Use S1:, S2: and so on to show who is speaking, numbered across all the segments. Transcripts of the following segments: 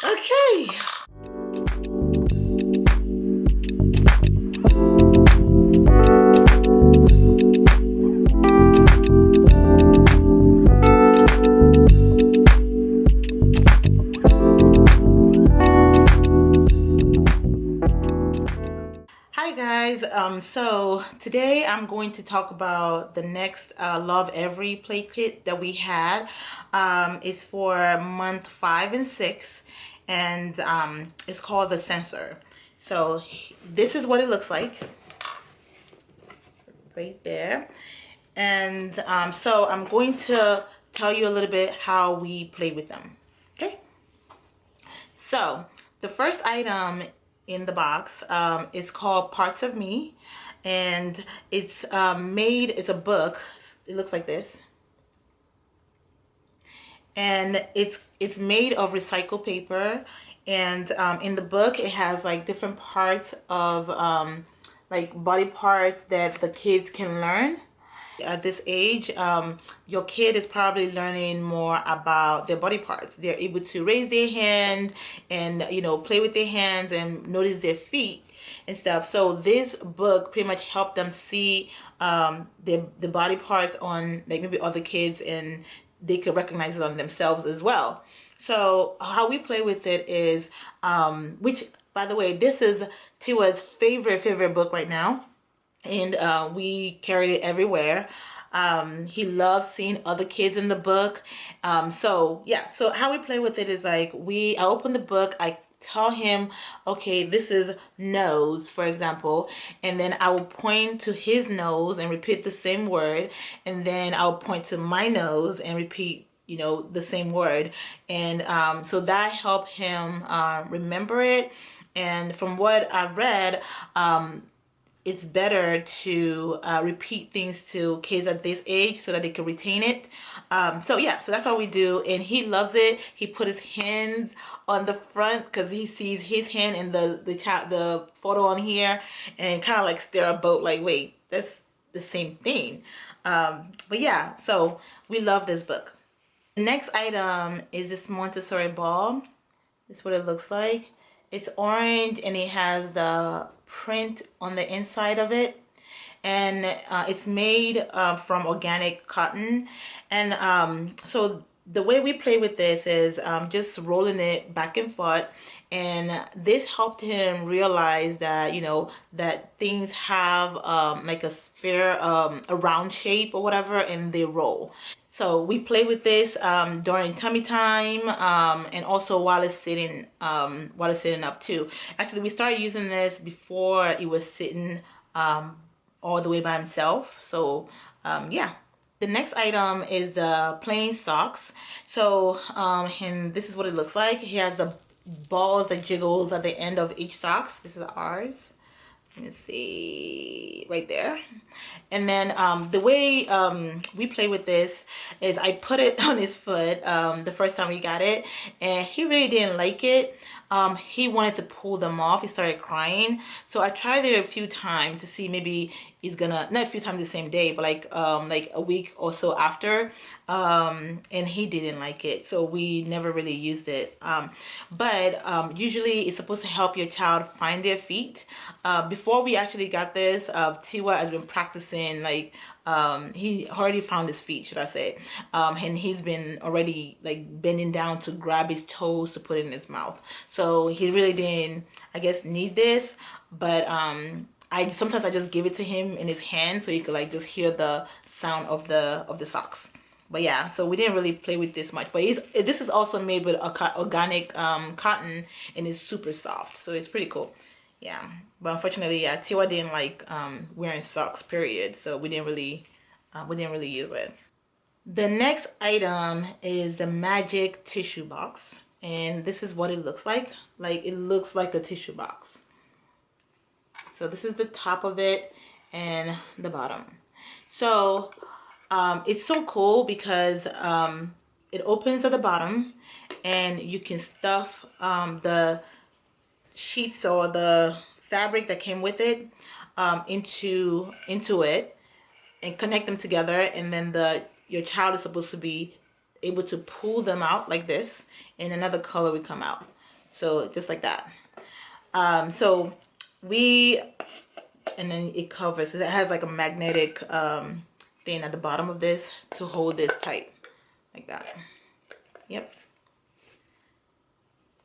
S1: Okay. Hi guys, so today I'm going to talk about the next Lovevery play kit that we had. It's for month 5 and 6, and it's called the Sensor. So this is what it looks like right there. And so I'm going to tell you a little bit how we play with them. Okay, so the first item in the box is called Parts of Me, and it's it's a book. It looks like this, and it's made of recycled paper. And in the book it has like different parts of like body parts that the kids can learn. At this age, your kid is probably learning more about their body parts. They're able to raise their hand and, you know, play with their hands and notice their feet and stuff. So this book pretty much helped them see the body parts on like maybe other kids, and they could recognize it on themselves as well. So how we play with it is, which by the way, this is Tiwa's favorite book right now, and we carried it everywhere. He loves seeing other kids in the book. So yeah, so how we play with it is like I open the book, I tell him, okay, this is nose, for example, and then I will point to his nose and repeat the same word, and then I'll point to my nose and repeat, you know, the same word. And so that helped him remember it. And from what I read, it's better to repeat things to kids at this age so that they can retain it. So yeah, so that's what we do, and he loves it. He put his hands on the front because he sees his hand in the photo on here, and kind of like stare about like, wait, that's the same thing. But yeah, so we love this book. The next item is this Montessori ball. This is what it looks like. It's orange and it has the print on the inside of it, and it's made from organic cotton. And so the way we play with this is just rolling it back and forth, and this helped him realize that, you know, that things have like a sphere, a round shape or whatever, and they roll. So we play with this during tummy time, and also while it's sitting up too. Actually, we started using this before it was sitting all the way by himself. So yeah. The next item is the plain socks. So and this is what it looks like. He has the balls that jiggles at the end of each socks. This is ours. Let me see, right there. And then the way we play with this is I put it on his foot the first time we got it, and he really didn't like it. He wanted to pull them off. He started crying. So I tried it a few times to see maybe he's gonna, not a few times the same day, but like a week or so after, and he didn't like it, so we never really used it. But usually it's supposed to help your child find their feet. Before we actually got this, Tiwa has been practicing, like he already found his feet, should I say, and he's been already like bending down to grab his toes to put it in his mouth. So he really didn't, I guess, need this. But sometimes I just give it to him in his hand so he could like just hear the sound of the socks. But yeah, so we didn't really play with this much. But this is also made with organic cotton, and it's super soft, so it's pretty cool. Yeah, but unfortunately, yeah, Tiwa didn't like wearing socks, period. So we didn't really use it. The next item is the magic tissue box, and this is what it looks like. Like, it looks like a tissue box. So this is the top of it and the bottom. So it's so cool because it opens at the bottom, and you can stuff the sheets or the fabric that came with it into it and connect them together, and then your child is supposed to be able to pull them out like this, and another color would come out. So just like that. So we, and then it covers, it has like a magnetic thing at the bottom of this to hold this tight like that. Yep.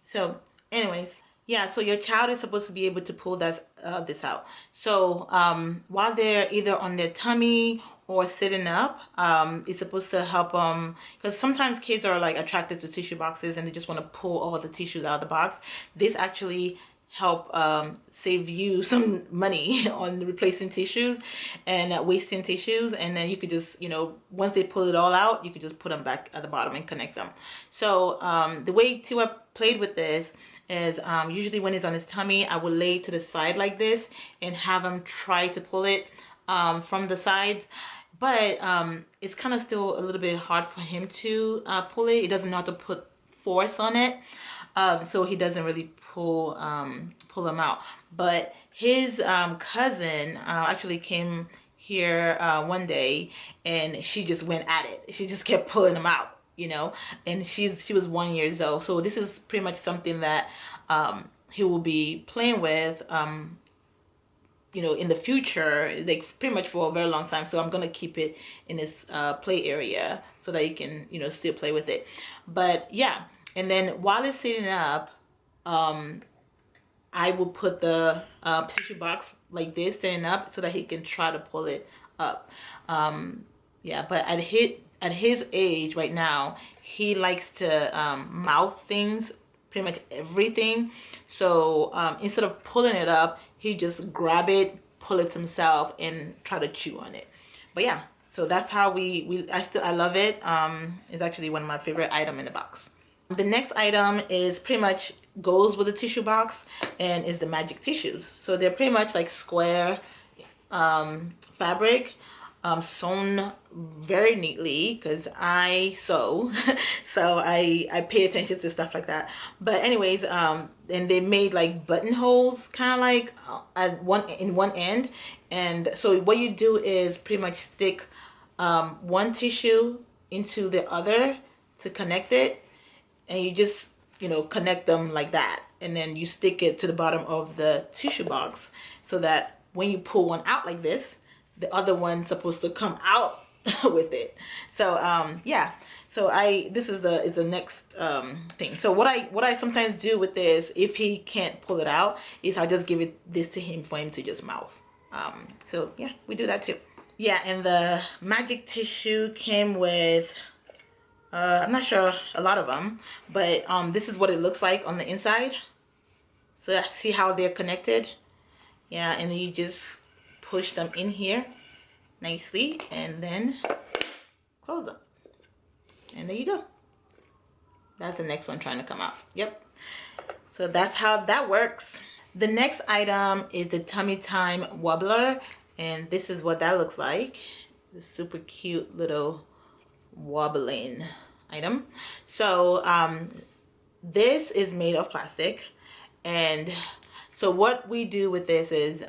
S1: So anyways, yeah, so your child is supposed to be able to pull that this out. So while they're either on their tummy or sitting up, it's supposed to help them, because sometimes kids are like attracted to tissue boxes and they just want to pull all the tissues out of the box. This actually help save you some money on replacing tissues and wasting tissues, and then you could just, you know, once they pull it all out, you could just put them back at the bottom and connect them. So the way Tua played with this is usually when he's on his tummy, I would lay to the side like this and have him try to pull it from the sides. But it's kind of still a little bit hard for him to pull it. He doesn't know how to put force on it, so he doesn't really pull them out. But his cousin actually came here one day, and she just went at it. She just kept pulling them out, you know. And she was 1 year old, so this is pretty much something that he will be playing with, you know, in the future, like pretty much for a very long time. So I'm gonna keep it in this play area so that you can, you know, still play with it. But yeah, and then while it's sitting up, I will put the tissue box like this, standing up, so that he can try to pull it up. Yeah, but at his age right now, he likes to mouth things, pretty much everything. So instead of pulling it up, he just grab it, pull it himself, and try to chew on it. But yeah, so that's how I love it. It's actually one of my favorite items in the box. The next item is pretty much goes with the tissue box, and is the magic tissues. So they're pretty much like square fabric, sewn very neatly, because I sew. So I pay attention to stuff like that. But anyways, and they made like buttonholes, kind of like at one end. And so what you do is pretty much stick one tissue into the other to connect it, and you just, you know, connect them like that, and then you stick it to the bottom of the tissue box, so that when you pull one out like this, the other one's supposed to come out with it. So yeah, so this is the next thing. So what I sometimes do with this, if he can't pull it out, is I just give this to him for him to just mouth. So yeah, we do that too. Yeah, and the magic tissue came with I'm not sure a lot of them, but this is what it looks like on the inside. So see how they're connected? Yeah, and then you just push them in here nicely, and then close them. And there you go. That's the next one trying to come out. Yep. So that's how that works. The next item is the Tummy Time Wobbler, and this is what that looks like. This super cute little wobbling item. So this is made of plastic, and so what we do with this is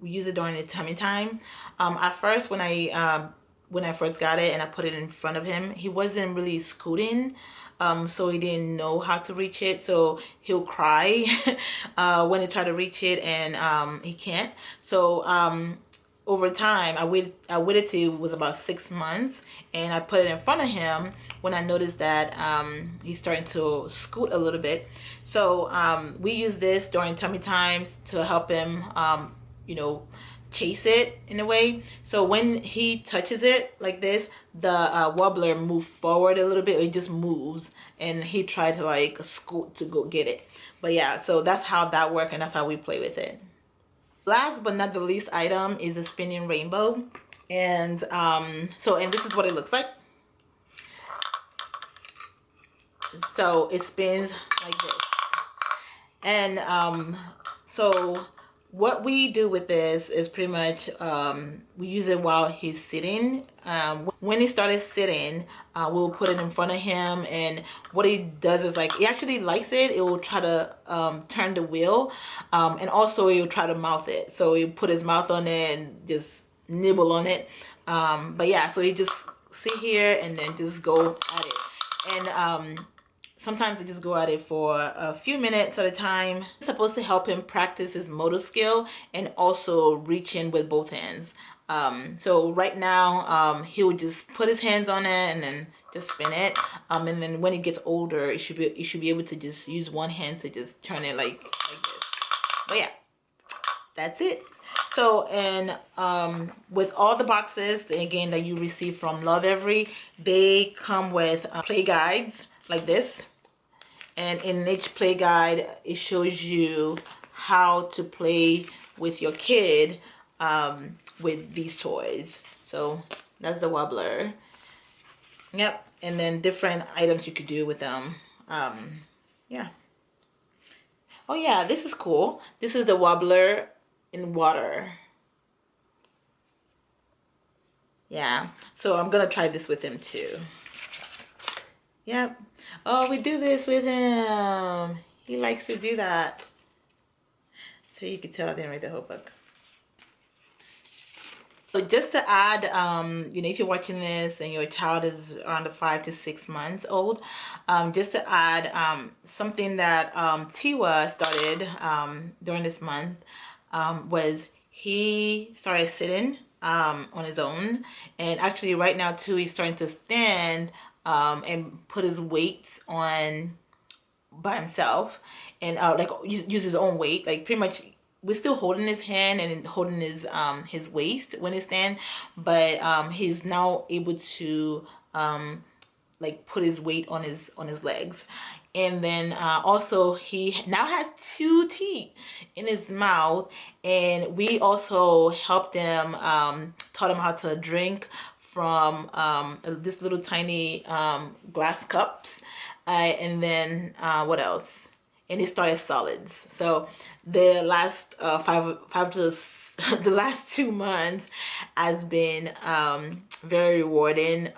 S1: we use it during the tummy time. At first, when I first got it and I put it in front of him, he wasn't really scooting, so he didn't know how to reach it, so he'll cry when he try to reach it, and he can't. So over time, I waited till it was about 6 months, and I put it in front of him when I noticed that he's starting to scoot a little bit. So we use this during tummy times to help him, you know, chase it in a way. So when he touches it like this, the wobbler moves forward a little bit, or it just moves, and he tried to like scoot to go get it. But yeah, so that's how that works, and that's how we play with it. Last but not the least item is a spinning rainbow, and and this is what it looks like. So it spins like this, and so what we do with this is pretty much we use it while he's sitting. When he started sitting, we'll put it in front of him, and what he does is, like, he actually likes it. It will try to turn the wheel, and also he'll try to mouth it. So he'll put his mouth on it and just nibble on it. But yeah, so he just sit here and then just go at it. And sometimes I just go at it for a few minutes at a time. It's supposed to help him practice his motor skill and also reach in with both hands. So right now, he would just put his hands on it and then just spin it. And then when he gets older, you should be able to just use one hand to just turn it like this. But yeah, that's it. So, and with all the boxes, again, that you receive from Lovevery, they come with play guides like this. And in each play guide, it shows you how to play with your kid with these toys. So that's the wobbler. Yep. And then different items you could do with them. Yeah. Oh yeah, this is cool. This is the wobbler in water. Yeah. So I'm gonna try this with him too. Yep. Oh, we do this with him. He likes to do that. So you can tell I didn't read the whole book. So just to add, you know, if you're watching this and your child is around the 5 to 6 months old, just to add something that Tiwa started during this month was he started sitting on his own, and actually right now too he's starting to stand and put his weights on by himself, and like use his own weight, like pretty much we're still holding his hand and holding his waist when he stand, but he's now able to like put his weight on his legs. And then also he now has 2 teeth in his mouth, and we also helped him, taught him how to drink from this little tiny glass cups, and then what else? And he started solids. So the last five to the last 2 months has been very rewarding.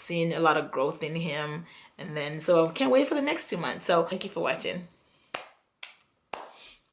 S1: Seeing a lot of growth in him, and then so I can't wait for the next 2 months. So thank you for watching.